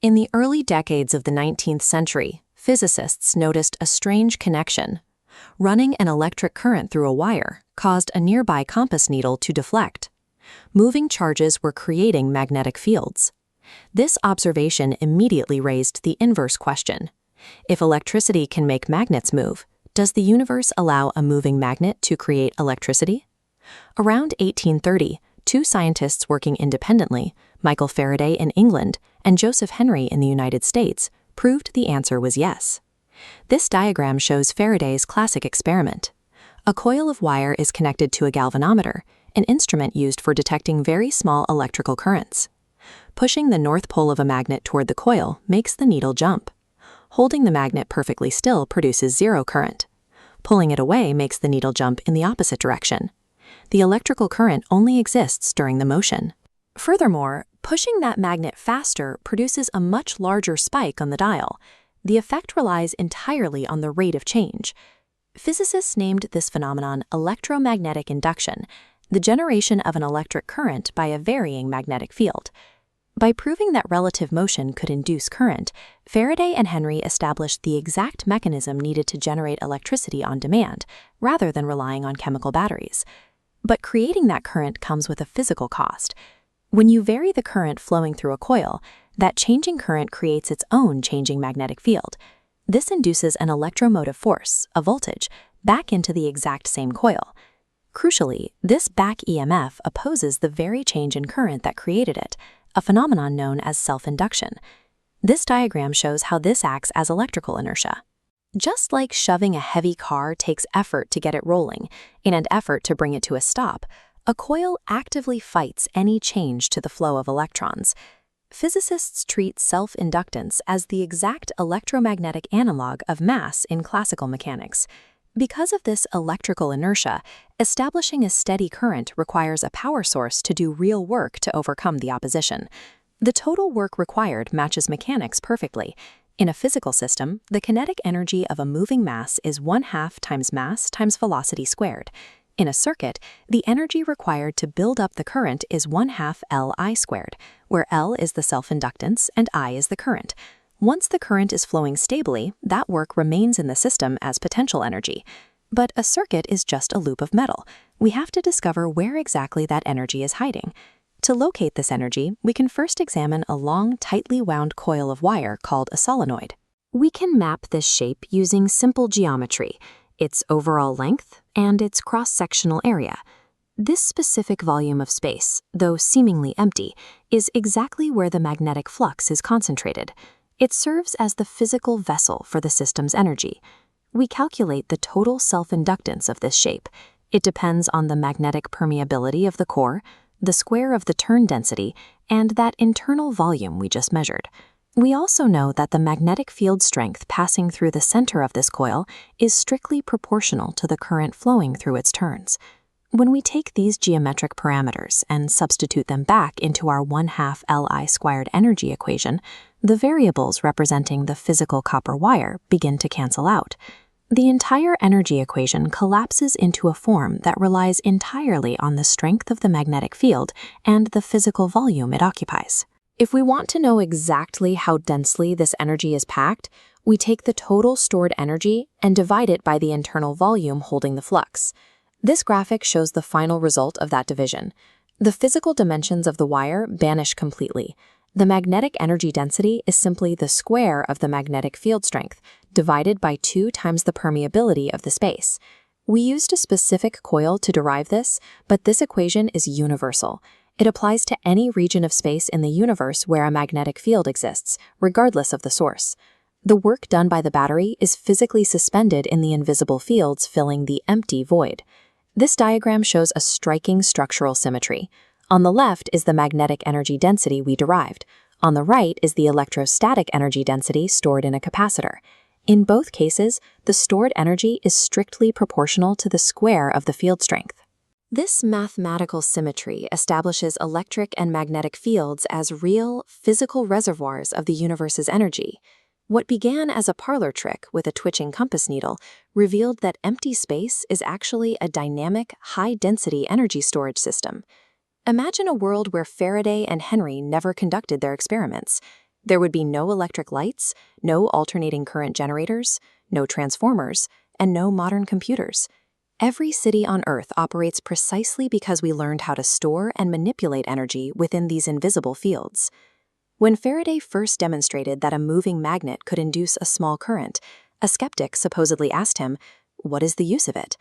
In the early decades of the 19th century, physicists noticed a strange connection. Running an electric current through a wire caused a nearby compass needle to deflect. Moving charges were creating magnetic fields. This observation immediately raised the inverse question. If electricity can make magnets move, does the universe allow a moving magnet to create electricity? Around 1830, two scientists working independently, Michael Faraday in England and Joseph Henry in the United States, proved the answer was yes. This diagram shows Faraday's classic experiment. A coil of wire is connected to a galvanometer, an instrument used for detecting very small electrical currents. Pushing the north pole of a magnet toward the coil makes the needle jump. Holding the magnet perfectly still produces zero current. Pulling it away makes the needle jump in the opposite direction. The electrical current only exists during the motion. Furthermore, pushing that magnet faster produces a much larger spike on the dial. The effect relies entirely on the rate of change. Physicists named this phenomenon electromagnetic induction, the generation of an electric current by a varying magnetic field. By proving that relative motion could induce current, Faraday and Henry established the exact mechanism needed to generate electricity on demand, rather than relying on chemical batteries. But creating that current comes with a physical cost. When you vary the current flowing through a coil, that changing current creates its own changing magnetic field. This induces an electromotive force, a voltage, back into the exact same coil. Crucially, this back EMF opposes the very change in current that created it, a phenomenon known as self-induction. This diagram shows how this acts as electrical inertia. Just like shoving a heavy car takes effort to get it rolling, in an effort to bring it to a stop, a coil actively fights any change to the flow of electrons. Physicists treat self-inductance as the exact electromagnetic analog of mass in classical mechanics. Because of this electrical inertia, establishing a steady current requires a power source to do real work to overcome the opposition. The total work required matches mechanics perfectly. In a physical system, the kinetic energy of a moving mass is 1/2 times mass times velocity squared. In a circuit, the energy required to build up the current is 1/2 Li squared, where L is the self-inductance and I is the current. Once the current is flowing stably, that work remains in the system as potential energy. But a circuit is just a loop of metal. We have to discover where exactly that energy is hiding. To locate this energy, we can first examine a long, tightly wound coil of wire called a solenoid. We can map this shape using simple geometry, its overall length, and its cross-sectional area. This specific volume of space, though seemingly empty, is exactly where the magnetic flux is concentrated. It serves as the physical vessel for the system's energy. We calculate the total self-inductance of this shape. It depends on the magnetic permeability of the core, the square of the turn density, and that internal volume we just measured. We also know that the magnetic field strength passing through the center of this coil is strictly proportional to the current flowing through its turns. When we take these geometric parameters and substitute them back into our 1/2 Li squared energy equation, the variables representing the physical copper wire begin to cancel out. The entire energy equation collapses into a form that relies entirely on the strength of the magnetic field and the physical volume it occupies. If we want to know exactly how densely this energy is packed, we take the total stored energy and divide it by the internal volume holding the flux. This graphic shows the final result of that division. The physical dimensions of the wire vanish completely. The magnetic energy density is simply the square of the magnetic field strength, divided by 2 times the permeability of the space. We used a specific coil to derive this, but this equation is universal. It applies to any region of space in the universe where a magnetic field exists, regardless of the source. The work done by the battery is physically suspended in the invisible fields filling the empty void. This diagram shows a striking structural symmetry. On the left is the magnetic energy density we derived. On the right is the electrostatic energy density stored in a capacitor. In both cases, the stored energy is strictly proportional to the square of the field strength. This mathematical symmetry establishes electric and magnetic fields as real, physical reservoirs of the universe's energy. What began as a parlor trick with a twitching compass needle revealed that empty space is actually a dynamic, high-density energy storage system. Imagine a world where Faraday and Henry never conducted their experiments. There would be no electric lights, no alternating current generators, no transformers, and no modern computers. Every city on Earth operates precisely because we learned how to store and manipulate energy within these invisible fields. When Faraday first demonstrated that a moving magnet could induce a small current, a skeptic supposedly asked him, "What is the use of it?"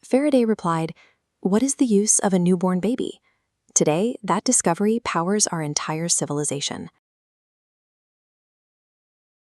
Faraday replied, "What is the use of a newborn baby?" Today, that discovery powers our entire civilization.